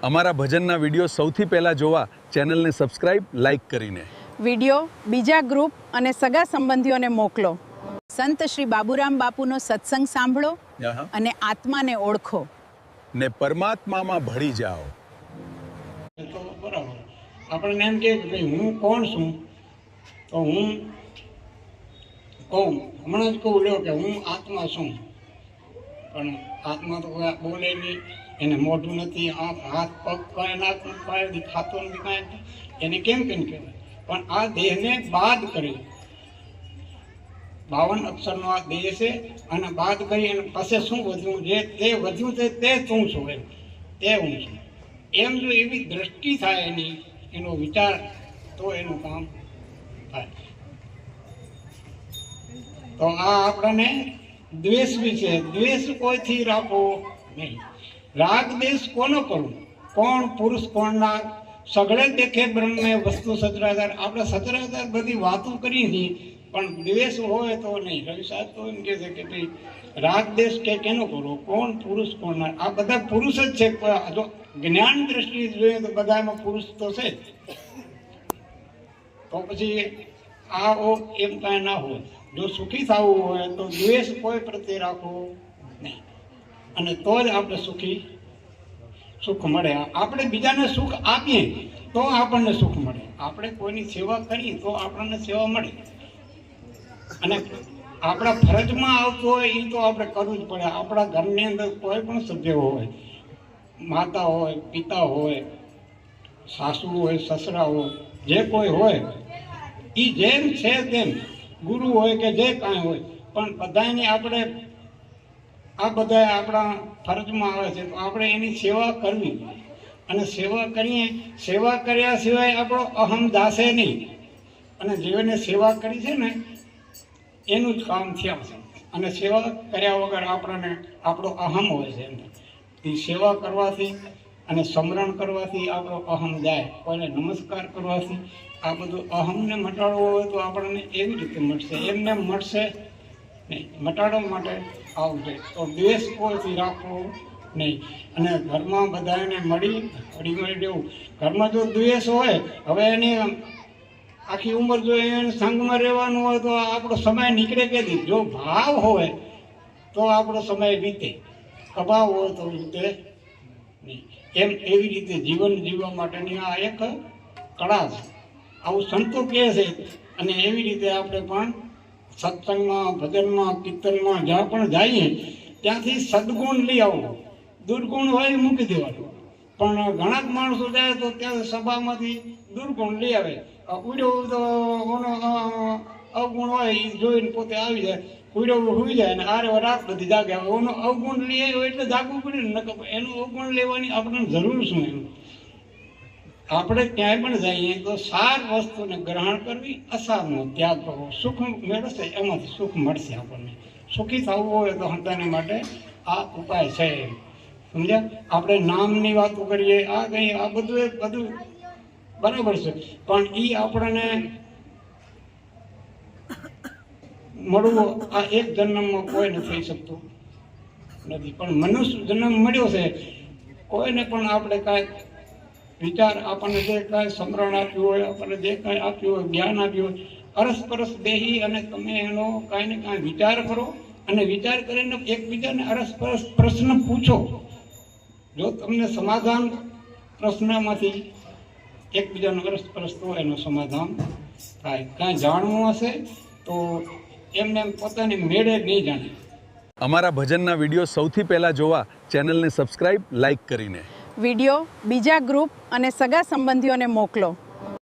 અમારા ભજનના વિડીયો સૌથી પહેલાં જોવા ચેનલને સબસ્ક્રાઇબ, લાઇક કરીને વિડીયો બીજા ગ્રુપ અને સગા સંબંધીઓને મોકલો. સંત શ્રી બાબુરામ બાપુનો સત્સંગ સાંભળો અને આત્માને ઓળખો ને પરમાત્મામાં ભળી જાઓ. તો બરાબર આપણને એમ કહે કે ભાઈ હું કોણ છું, તો હું કહું હમણાં જ કહું લ્યો કે હું આત્મા છું, પણ આત્મા તો કોઈ બોલે નહીં, એને મોઢું નથી, આંખ હાથ પગ કાંઈ નાક કાંઈ ખાતો નથી, કાંઈ એને કેમ કહેવાય. પણ આ દેહને બાદ કરી 52 અક્ષરનો આ દેહ છે, અને બાદ કરી અને પછી શું વધ્યું, જે તે વધ્યું તે તું છું, એમ તે હું છું. એમ જો એવી દ્રષ્ટિ થાય એની, એનો વિચાર, તો એનું કામ થાય. તો આ આપણને દ્વેષ વિશે, દ્વેષ કોઈથી રાખવો નહીં. રાગ દેશ કોનો કરવું, કોણ પુરુષ કોણ નાગ, સગળે દેખે બ્રહ્મે વસ્તુ સચરાચર. આપણે સચરાચર બધી વાતો કરી હતી, પણ દ્વેષ હોય તો નહીં. રવિ સાહેબ તો એમ કહે છે કે ભાઈ રાગ દેશ કેનો કરવો, કોણ પુરુષ કોણ નાગ. આ બધા પુરુષ જ છે. જો જ્ઞાન દ્રષ્ટિએ જોઈએ તો બધામાં પુરુષ તો છે જ. તો પછી આ એમ કાંઈ ના હોય. જો સુખી થવું હોય તો દ્વેષ કોઈ પ્રત્યે રાખવો નહીં, અને તો જ આપણે સુખ મળે. આપણે બીજાને સુખ આપીએ તો આપણને સુખ મળે. આપણે કોઈની સેવા કરીએ તો આપણને સેવા મળે. અને આપણા ફરજમાં આવતું હોય એ તો આપણે કરવું જ પડે. આપણા ઘરની અંદર કોઈ પણ સભ્ય હોય, માતા હોય, પિતા હોય, સાસુ હોય, સસરા હોય, જે કોઈ હોય, એ જેમ છે તેમ, ગુરુ હોય કે જે કાંઈ હોય, પણ બધાને આપણે આ બધા આપણા ફરજમાં આવે છે, તો આપણે એની સેવા કરવી. અને સેવા કરીએ, સેવા કર્યા સિવાય આપણો અહમ દાસે નહીં. અને જેને સેવા કરી છે ને એનું જ કામ થયા છે. અને સેવા કર્યા વગર આપણો અહમ હોય છે. એ સેવા કરવાથી અને સ્મરણ કરવાથી આપણો અહમ જાય. કોઈને નમસ્કાર કરવાથી આ બધું અહમને મટાડવો હોય તો આપણને એવી રીતે મળશે, એમને મળશે નહીં. મટાડવા માટે આવશે તો દ્વેષ કોઈથી રાખવો નહીં. અને ઘરમાં બધાને મળી દેવું. ઘરમાં જો દ્વેષ હોય, હવે એની આખી ઉંમર જો એને સંગમાં રહેવાનું હોય તો આપણો સમય નીકળે કે નહીં. જો ભાવ હોય તો આપણો સમય વીતે, અભાવ હોય તો વીતે નહીં. એમ એવી રીતે જીવન જીવવા માટેની આ એક કળા છે. આવું સંતો કહે છે. અને એવી રીતે આપણે પણ સત્સંગમાં, ભજનમાં, કીર્તનમાં જ્યાં પણ જઈએ ત્યાંથી સદગુણ લઈ આવવું. દુર્ગુણ હોય એ મૂકી દેવાનું. પણ ઘણા માણસો જાય તો ત્યાં સભામાંથી દુર્ગુણ લઈ આવે. ઉડ્યો તો અવગુણ હોય એ જોઈને પોતે આવી જાય, ઉડ્યો હોઈ જાય, અને આરે રાત બધી જાગે. એનો અવગુણ લઈ આવ્યો એટલે જાગવું પડે ને. એનું અવગુણ લેવાની આપણને જરૂર શું? એમ આપણે ક્યાંય પણ જઈએ તો સાર વસ્તુને ગ્રહણ કરવી, અસારનો ત્યાગ કરવો. સુખ મેળવશે, એમાંથી સુખ મળશે. આપણને સુખી થવું હોય તો હંતાને માટે આ ઉપાય છે. સમજ્યા? આપણે નામની વાતો કરીએ, આ કહીએ, આ બધું બરાબર છે, પણ એ આપણને મળવું આ એક જન્મમાં કોઈને થઈ શકતું નથી. પણ મનુષ્ય જન્મ મળ્યો છે, કોઈને પણ આપણે કાંઈ વિચાર, આપણને જે કાંઈ સમરણ આપ્યું હોય, આપણને જે કાંઈ આપ્યું હોય, જ્ઞાન આપ્યું હોય, અરસપરસ બેહી અને તમે એનો કાંઈ ને કાંઈ વિચાર કરો. અને વિચાર કરીને એકબીજાને અરસપરસ પ્રશ્ન પૂછો. જો તમને સમાધાન પ્રશ્નમાંથી એકબીજાનો અરસપરસ તો એનું સમાધાન થાય. કાંઈ જાણવું હશે તો એમને પોતાની મેળે નહીં જાણે. અમારા ભજનના વિડીયો સૌથી પહેલાં જોવા ચેનલને સબસ્ક્રાઇબ, લાઇક કરીને વિડીયો બીજા ગ્રુપ અને સગા સંબંધીઓને મોકલો.